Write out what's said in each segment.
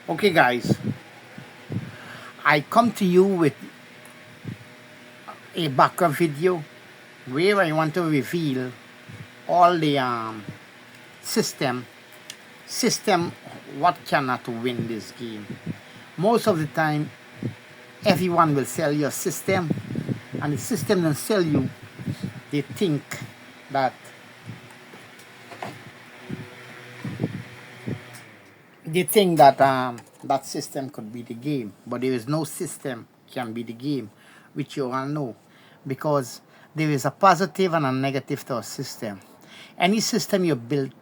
Okay, guys, I come to you with a Baccarat video where I want to reveal all the system, system what cannot win this game. Most of the time, everyone will sell you a system, and the system will sell you. They think that that system could be the game, but there is no system can be the game, which you all know, because there is a positive and a negative to a system. Any system you built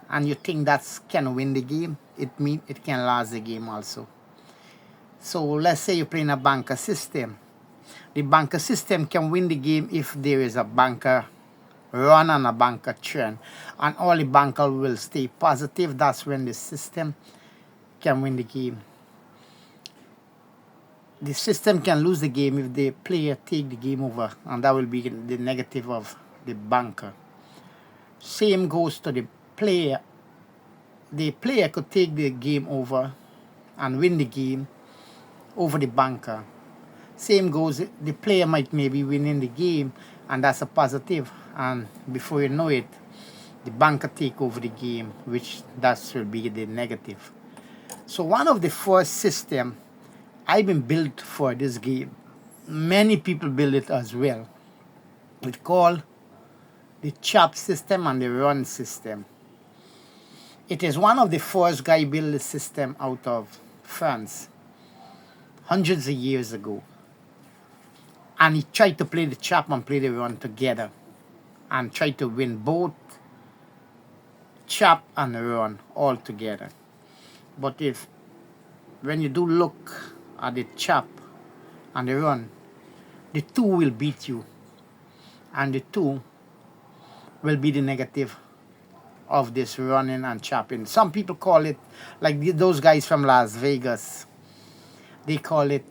and you think that can win the game, it means it can last the game also. So let's say you're playing a banker system. The banker system can win the game if there is a banker run and a banker trend, and all the banker will stay positive. That's when the system can win the game. The system can lose the game if the player take the game over, and that will be the negative of the banker. Same goes to the player. The player could take the game over and win the game over the banker. Same goes, the player might maybe winning the game, and that's a positive, and before you know it, the banker take over the game, which that will be the negative. So one of the first system I've been built for this game, many people build it as well. It's called the chop system and the run system. It is one of the first guy built the system out of France, hundreds of years ago. And he tried to play the chop and play the run together, and tried to win both chop and run all together. But when you do look at the chop and the run, the two will beat you, and the two will be the negative of this running and chopping. Some people call it, like those guys from Las Vegas, they call it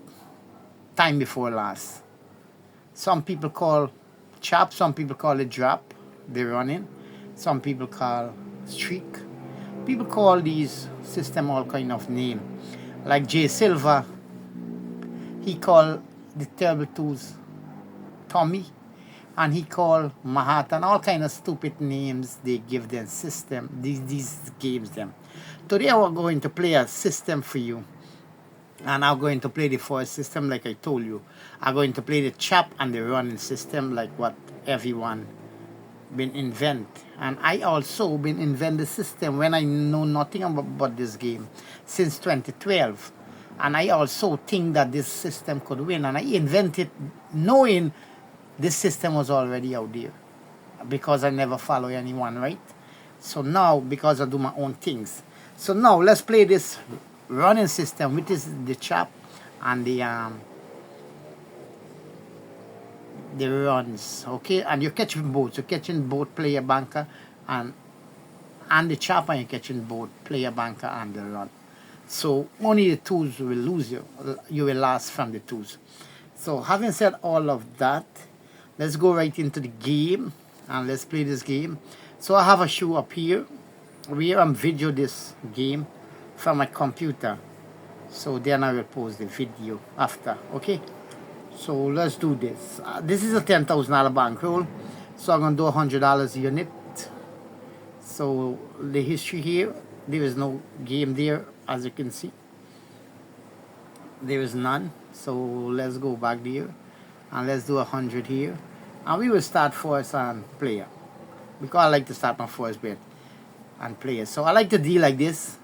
time before last. Some people call chop, some people call it drop, the running. Some people call streak. People call these system all kind of name. Like Jay Silva, he called the terrible twos Tommy, and he called Manhattan, all kind of stupid names they give them system, these games them. Today we're going to play a system for you, and I'm going to play the first system like I told you. I'm going to play the chop and the running system like what everyone been invent. And I also been invent the system when I know nothing about this game since 2012. And I also think that this system could win, and I invented knowing this system was already out there, because I never follow anyone, right? So now, because I do my own things, so now let's play this running system, which is the chop and the runs, okay? And you're catching both. You're catching both player banker and the chop, and you're catching both player banker and the run. So only the twos will lose you. You will last from the twos. So having said all of that, let's go right into the game and let's play this game. So I have a show up here where I'm video this game from my computer. So then I will post the video after, okay? So let's do this. This is a $10,000 bankroll. So I'm gonna do $100 unit. So the history here, there is no game there, as you can see. There is none. So let's go back there and let's do 100 here. And we will start first on player, because I like to start my first bet and player. So I like to deal like this,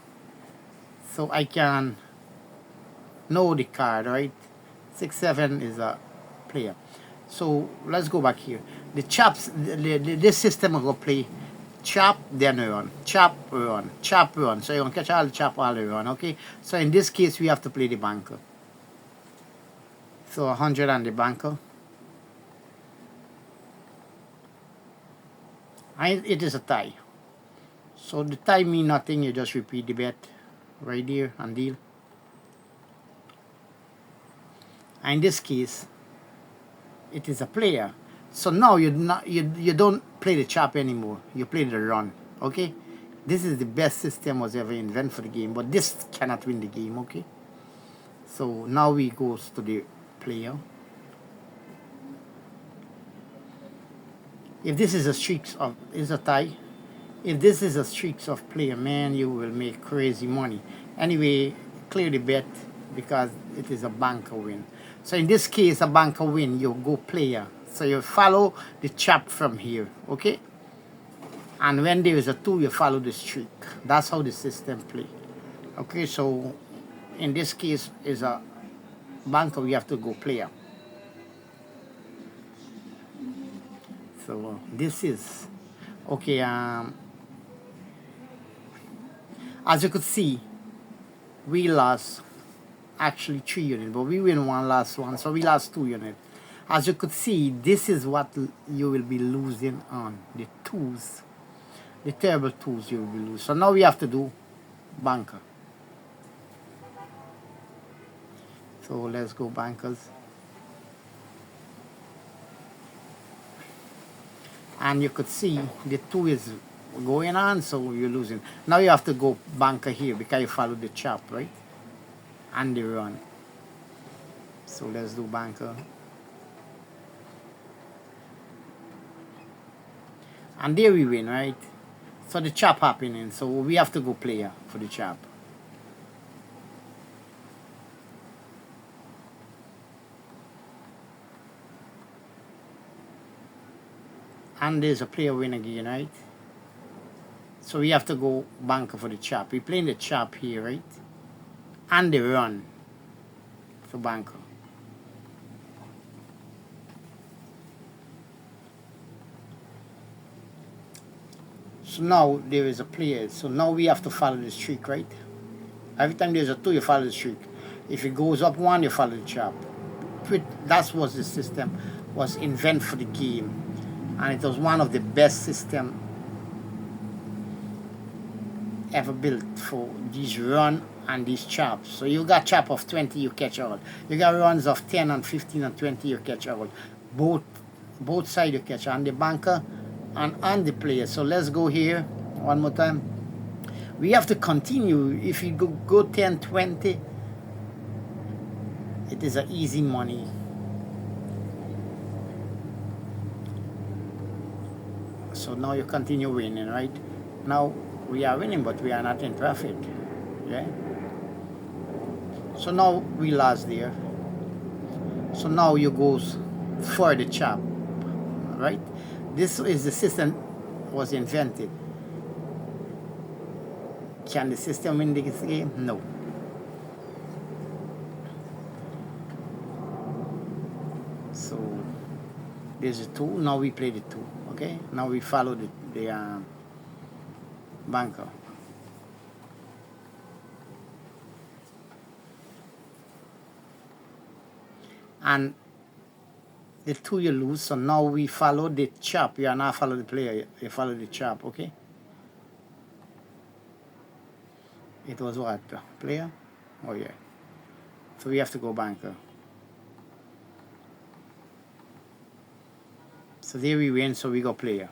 so I can know the card, right? 6-7 is a player. So let's go back here. The chops, this system will go play chop, then run, chop, run, chop, run. So you're gonna catch all the chop, all the run, okay? So in this case, we have to play the banker. So 100 on the banker. And it is a tie. So the tie mean nothing, you just repeat the bet right here and deal. And in this case, it is a player. So now you don't play the chop anymore. You play the run, okay? This is the best system was ever invented for the game, but this cannot win the game, okay? So now we goes to the player. If this is a streaks of is a tie, if this is a streaks of player, man, you will make crazy money. Anyway, clear the bet because it is a banker win. So in this case, a banker win, you go player. So you follow the chap from here, okay? And when there is a 2, you follow the streak. That's how the system play. Okay, so in this case is a banker, we have to go player. So this is okay. As you could see, we lost actually 3 units, but we win one last one, so we lost 2 units. As you could see, this is what you will be losing on the 2s, the terrible 2s you will be losing. So now we have to do banker. So let's go bankers. And you could see the 2 is going on, so you're losing. Now you have to go banker here because you follow the chop, right? And the run. So let's do banker. And there we win, right? So the chop happening, so we have to go player for the chop. And there's a player win again, right? So we have to go banker for the chop. We're playing the chop here, right? And the run for banker. So now there is a player. So now we have to follow the streak, right? Every time there's a 2, you follow the streak. If it goes up 1, you follow the chop. That was the system was invented for the game. And it was one of the best systems ever built for these run and these chops. So you got chop of 20, you catch all. You got runs of 10 and 15 and 20, you catch all. Both sides you catch, on the banker and on the player. So let's go here one more time. We have to continue. If you go 10, 20, it is an easy money. So now you continue winning, right? Now we are winning, but we are not in profit. Yeah. So now we lost there. So now you goes for the chop, right? This is the system was invented. Can the system win this game? No. So there's a 2. Now we play the 2. Okay. Now we follow the banker. And the 2 you lose, so now we follow the chop. You are not follow the player, you follow the chop, okay? It was what? Player? Oh yeah. So we have to go banker. So there we win, so we go player.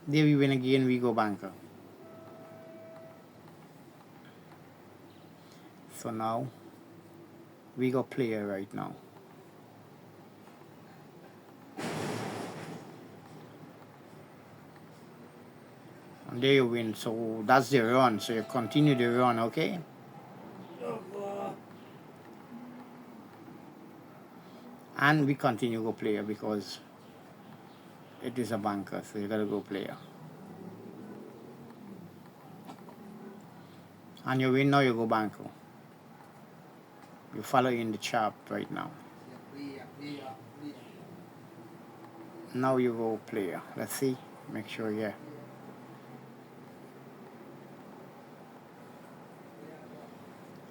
There we win again, we go banker. So now we go player right now. And there you win, so that's the run, so you continue the run, okay? And we continue go player because it is a banker, so you gotta go player. And you win, now you go banker. You follow in the chop right now. Now you go player. Let's see. Make sure, yeah.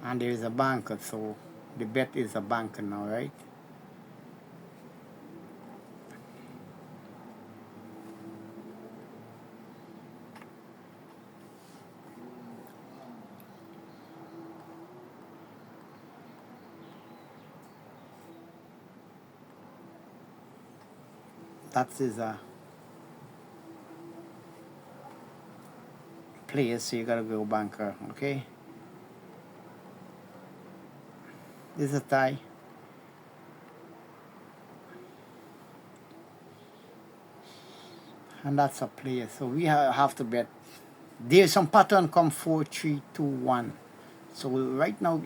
And there is a banker, so the bet is a banker now, right? That is a player, so you gotta go banker. Okay, this is a tie. And that's a player, so we have to bet. There's some pattern come 4 3 2 1. So right now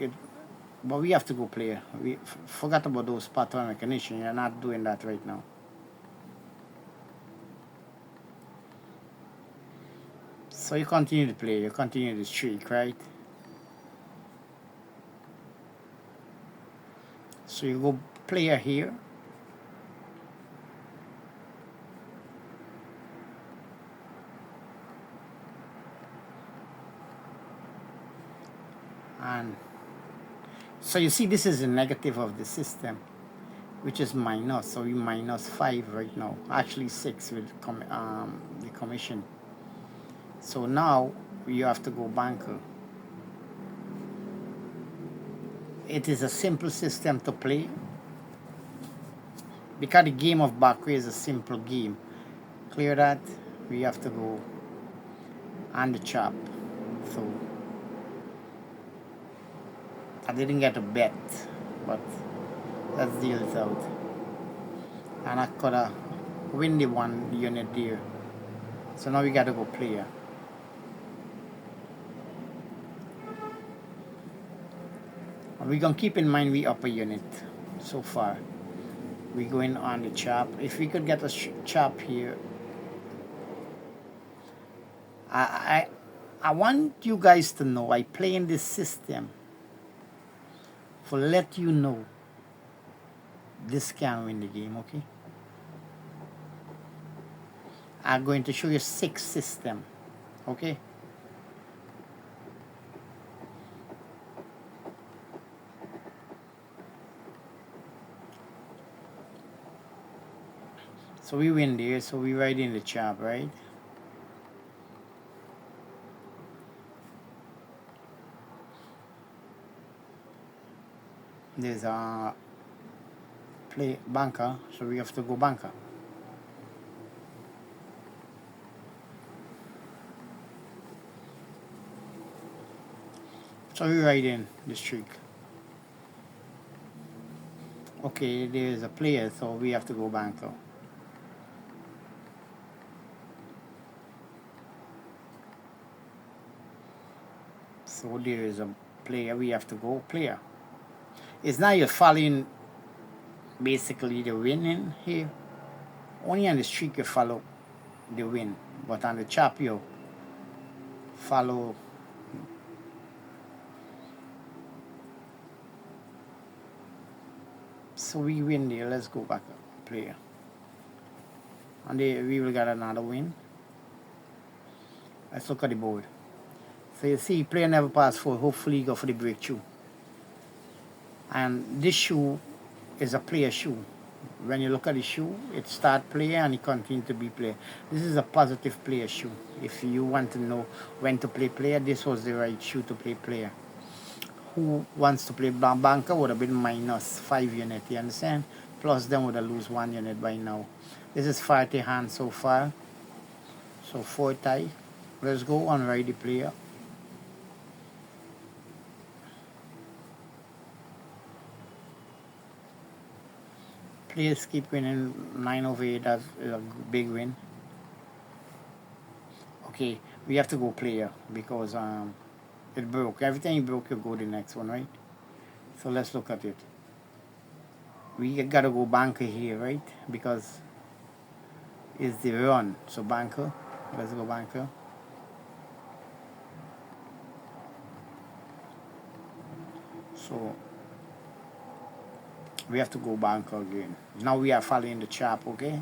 but we have to go player. We forgot about those pattern recognition. You're not doing that right now. So you continue to play, you continue the streak, right? So you go player here. And so you see this is the negative of the system, which is minus. So we minus 5 right now. Actually 6 with the commission. So now you have to go banker. It is a simple system to play because the game of Baccarat is a simple game. Clear that. We have to go on the chop. So I didn't get a bet, but let's deal it out. And I could have win the 1 unit there. So now we gotta go player. And we're gonna keep in mind we up a unit so far. We're going on the chop. If we could get a chop here, I want you guys to know I play in this system for let you know this can win the game, okay? I'm going to show you 6 system, okay? So we win there, so we ride in the chop, right? There's a play banker, so we have to go banker. So we ride in the streak. Okay, there's a player, so we have to go banker. So there is a player, we have to go player. It's not you're following basically the winning here. Only on the streak you follow the win, but on the chop you follow. So we win there. Let's go back player, and we will get another win. Let's look at the board. So you see, player never passed 4. Hopefully, go for the breakthrough. And this shoe is a player shoe. When you look at the shoe, it start player and it continue to be player. This is a positive player shoe. If you want to know when to play player, this was the right shoe to play player. Who wants to play banker would have been minus 5 unit, you understand? Plus them would have lose 1 unit by now. This is 40 hand so far. So 4 tie. Let's go and ride the player. Players keep winning 9 over 8. That's a big win. Okay, we have to go player because it broke. Every time you broke, you go the next one, right? So let's look at it. We gotta go banker here, right? Because it's the run. So banker. Let's go banker. So we have to go banker again. Now we are following the chop, okay?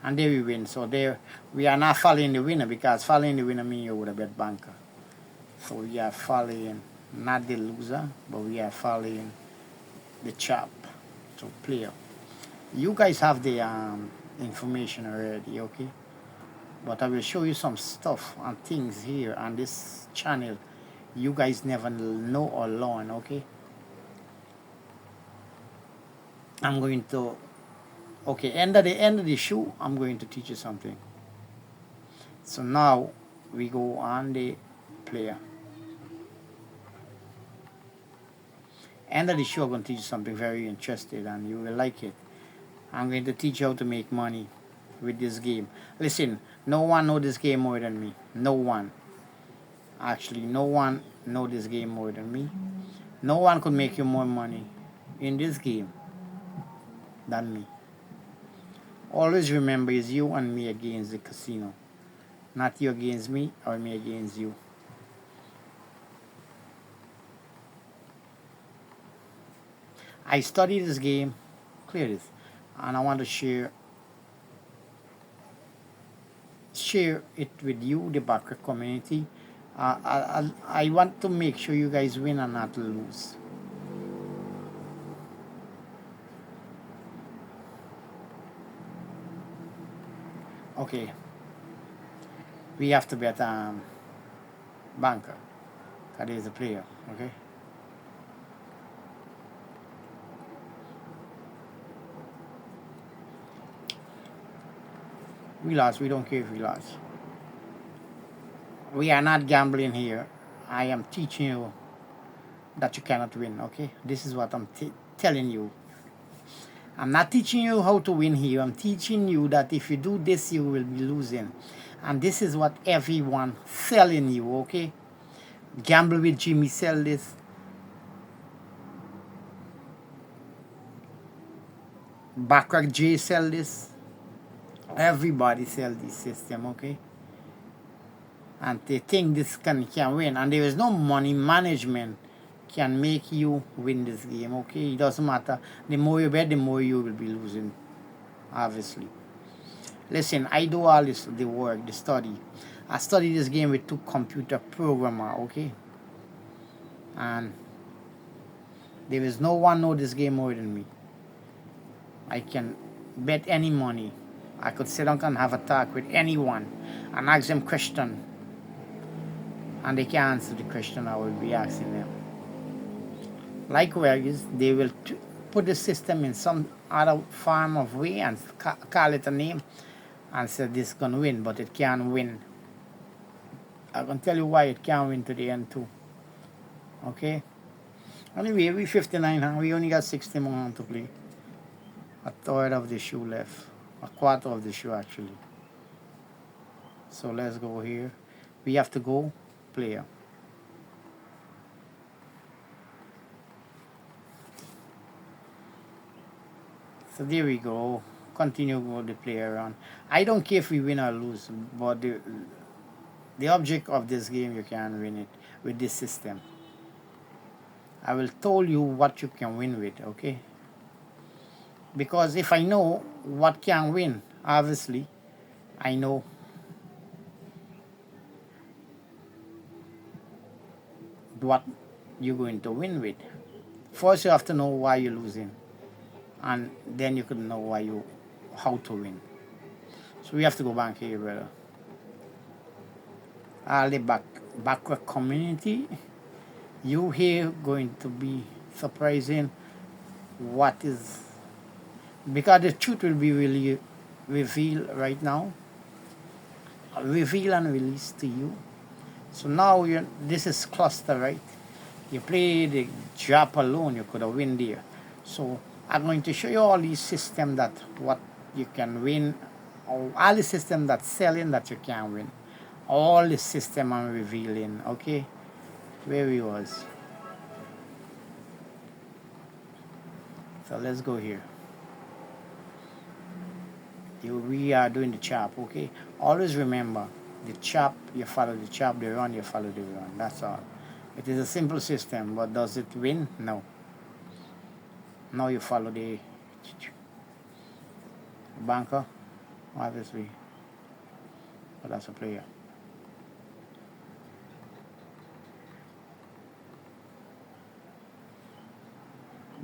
And there we win. So there we are not following the winner because following the winner means you would have bet banker. So we are following not the loser, but we are following the chop. So player. You guys have the information already, okay? But I will show you some stuff and things here on this channel you guys never know or learn, okay? I'm going to Okay, the end of the show, I'm going to teach you something. So now we go on the player. End of the show, I'm going to teach you something very interesting and you will like it. I'm going to teach you how to make money with this game. Listen, no one know this game more than me. No one. Actually, no one know this game more than me. No one could make you more money in this game than me. Always remember, it's you and me against the casino. Not you against me or me against you. I study this game, clear this, and I want to share it with you, the Baccarat community. I want to make sure you guys win and not lose. Okay, we have to bet banker, that is the player, okay? We lost, we don't care if we lost. We are not gambling here. I am teaching you that you cannot win, okay? This is what I'm telling you. I'm not teaching you how to win here. I'm teaching you that if you do this, you will be losing. And this is what everyone selling you, okay? Gamble with Jimmy sell this. Baccarat J sell this. Everybody sell this system, okay? And they think this can win. And there is no money management can make you win this game, okay? It doesn't matter. The more you bet, the more you will be losing, obviously. Listen, I do all this, the work, the study. I study this game with 2 computer programmer, okay? And there is no one know this game more than me. I can bet any money. I could sit down and have a talk with anyone and ask them question. And they can answer the question I will be asking them. Likewise, they will put the system in some other form of way and call it a name and say this is going to win, but it can't win. I can tell you why it can't win to the end too. Okay? Anyway, we 59, huh? We only got 60 more to play. A third of the shoe left. A quarter of the shoe actually. So let's go here. We have to go player. So there we go. Continue with the player on. I don't care if we win or lose, but the object of this game, you can win it with this system. I will tell you what you can win with, okay? Because if I know what can win, obviously, I know what you're going to win with. First, you have to know why you're losing, and then you can know how to win. So we have to go back here, brother. All the Baccarat community, you here going to be surprising what is, because the truth will be really revealed right now, reveal and release to you. So now this is cluster, right? You play the drop alone, you could have win there. So I'm going to show you all these systems that what you can win, all the system that's selling that you can win. All the system I'm revealing, okay? Where we was. So let's go here. We are doing the chop, okay? Always remember, the chop, you follow the chop, the run, you follow the run. That's all. It is a simple system, but does it win? No. Now you follow the banker, obviously. But that's a player.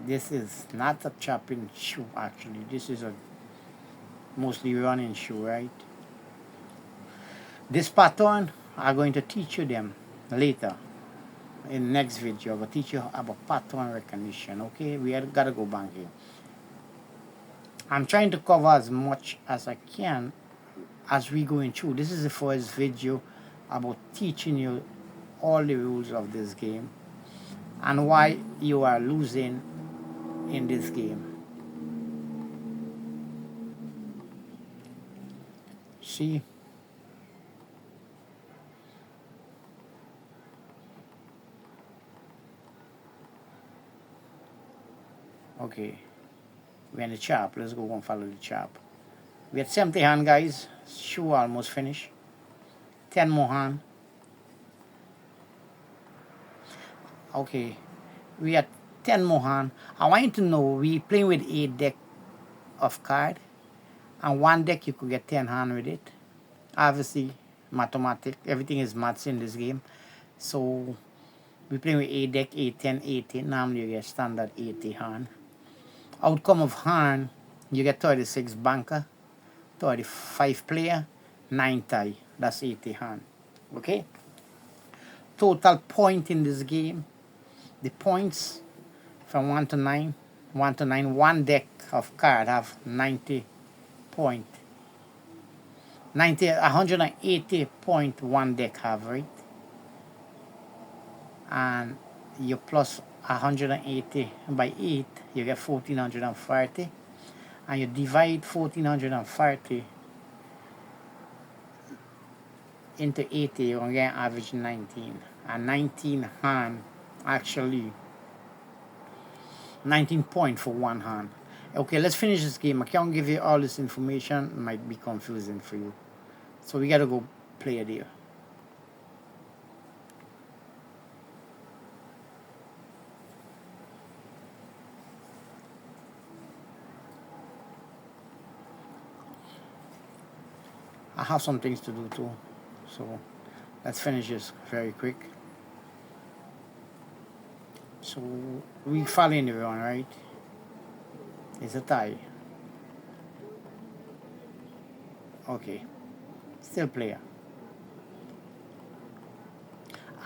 This is not a chopping shoe, actually. This is a mostly running shoe, right? This pattern, I'm going to teach you them later. In next video, I will teach you about pattern recognition, okay? We gotta go back here. I'm trying to cover as much as I can as we going through. This is the first video about teaching you all the rules of this game and why you are losing in this game. See? Okay. We're in the chop. Let's go and follow the chop. We had 70 hand, guys. Shoe almost finished. 10 more hand. Okay. We had 10 more hand. I want you to know we playing with 8 deck of card. And 1 deck you could get 10 hand with it. Obviously, mathematic. Everything is maths in this game. So, we playing with 8 deck, 8, 10, 80. Normally you get standard 80 hand. Outcome of hand, you get 36 banker, 35 player, 9 tie. That's 80 hand. Okay? Total point in this game, the points from 1 to 9, 1 to 9, 1 deck of card have 90 point. 180 point 1 deck have, right? And you plus 180 by 8, you get 1440, and you divide 1440 into 80, you're going to get average 19. And 19 hand, actually 19 point for 1 hand. Okay, let's finish this game. I can't give you all this information, it might be confusing for you. So we got to go play it here. I have some things to do too, so let's finish this very quick. So we following everyone, right? It's a tie. Okay, still player.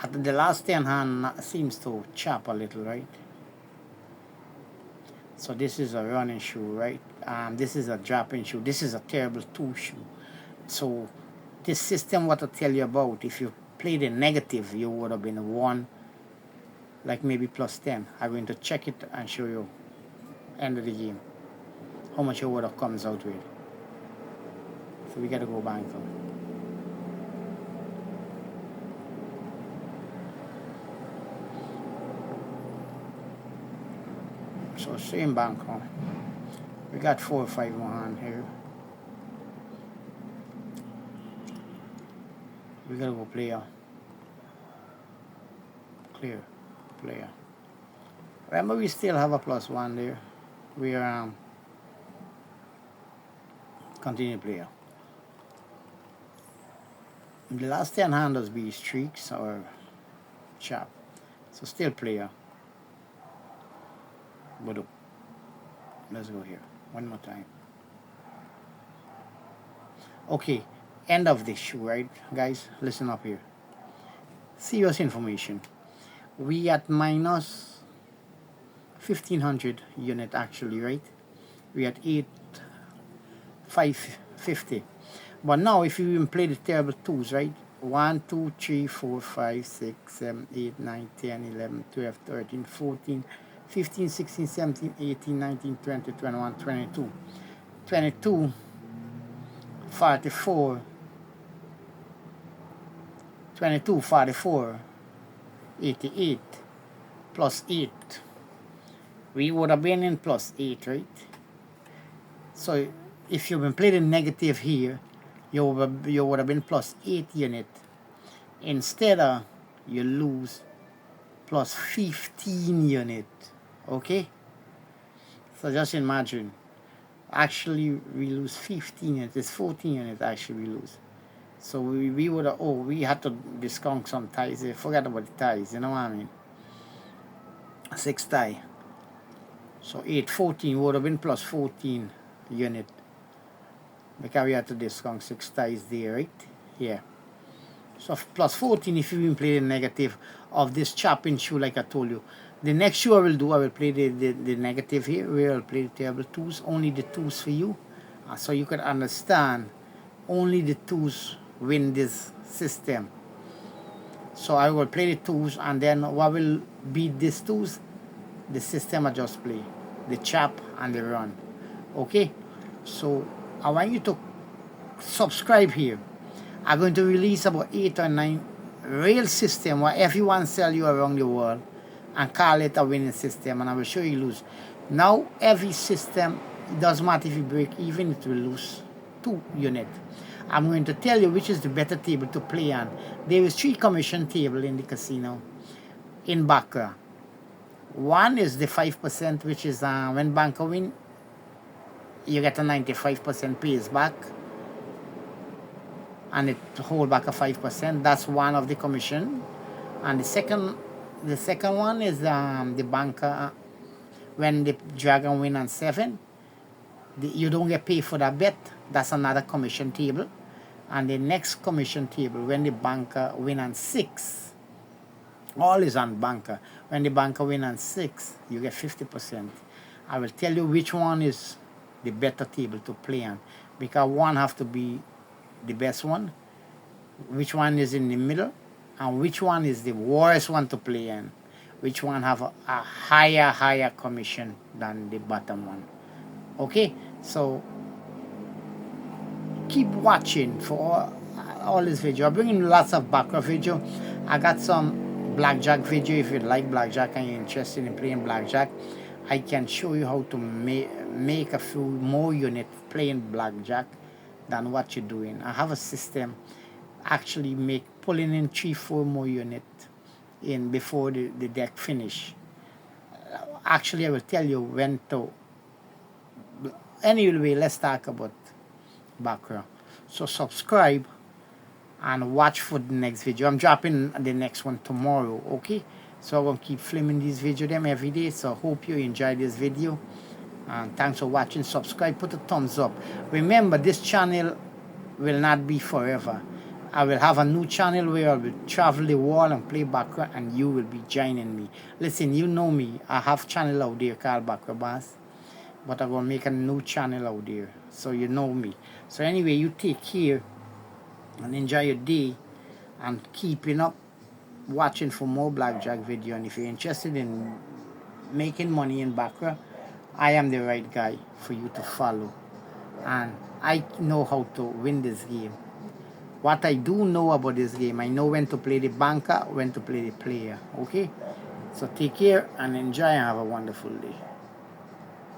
At the last 10 hand seems to chop a little, right? So this is a running shoe, right? This is a dropping shoe. This is a terrible 2 shoe. So this system, what I tell you about, if you played a negative, you would have been 1, like maybe plus 10. I'm going to check it and show you end of the game how much your would have comes out with. So we gotta go back. So same bank, huh? We got 4 or 5 more hand here. We gotta go player. Clear. Player. Remember we still have a +1 there. We are continue player. The last 10 handles be streaks or chop. So still player. But let's go here. One more time. Okay. End of this shoe, right, guys? Listen up here. Serious information. We at minus 1500 unit actually, right? We at 8550. But now if you even play the terrible 2s, right? 1, 2, 3, 4, 5, 6, 7, 8, 9, 10, 11, 12, 13, 14, 15, 16, 17, 18, 19, 20, 21, 22. 22, 44, 22, 44, 88, plus 8. We would have been in plus 8, right? So if you've been playing negative here, you would have been plus 8 unit. Instead of you lose plus 15 unit. Okay? So just imagine. Actually we lose 15 units. It's 14 units actually we lose. So we would have, we had to discount some ties. Forget about the ties, you know what I mean? 6 tie. So 8, 14 would have been plus 14 unit. Because we had to discount 6 ties there, right? Yeah. So plus 14 if you even play the negative of this chopping shoe, like I told you. The next show I will do, I will play the negative here, where I'll play the table twos, only the twos for you, so you can understand only the twos win this system. So I will play the twos, and then what will beat these twos? The system I just play, the chop and the run. Okay, so I want you to subscribe here. I'm going to release about 8 or 9 real system where everyone sell you around the world and call it a winning system, and I will show you lose. Now every system, it doesn't matter if you break even, it will lose 2 units. I'm going to tell you which is the better table to play on. There is 3 commission table in the casino in Baccarat. One is the 5%, which is when banker win, you get a 95% pays back, and it hold back a 5%. That's one of the commission. And the second one is the banker, when the dragon win on 7, you don't get paid for that bet. That's another commission table. And the next commission table, when the banker win on 6, all is on banker. When the banker win on 6, you get 50%. I will tell you which one is the better table to play on, because one have to be the best one, which one is in the middle, and which one is the worst one to play in, which one have a higher commission than the bottom one. Okay, so keep watching for all this video. I'm bringing lots of Baccarat video. I got some blackjack video. If you like blackjack and you're interested in playing blackjack, I can show you how to make a few more units playing blackjack than what you're doing. I have a system actually pulling in 3-4 more units in before the deck finish. Actually, I will tell you when to. Anyway, let's talk about Baccarat. So subscribe and watch for the next video. I'm dropping the next one tomorrow. Okay, so I'm gonna keep filming these videos them every day. So I hope you enjoy this video, and thanks for watching. Subscribe, put a thumbs up. Remember, this channel will not be forever. I will have a new channel where I will travel the world and play Baccarat, and you will be joining me. Listen, you know me. I have channel out there called Baccarat Bass, but I'm going to make a new channel out there, so you know me. So anyway, you take care and enjoy your day, and keeping up watching for more blackjack video. And if you're interested in making money in Baccarat, I am the right guy for you to follow, and I know how to win this game. What I do know about this game, I know when to play the banker, when to play the player. Okay, so take care and enjoy and have a wonderful day.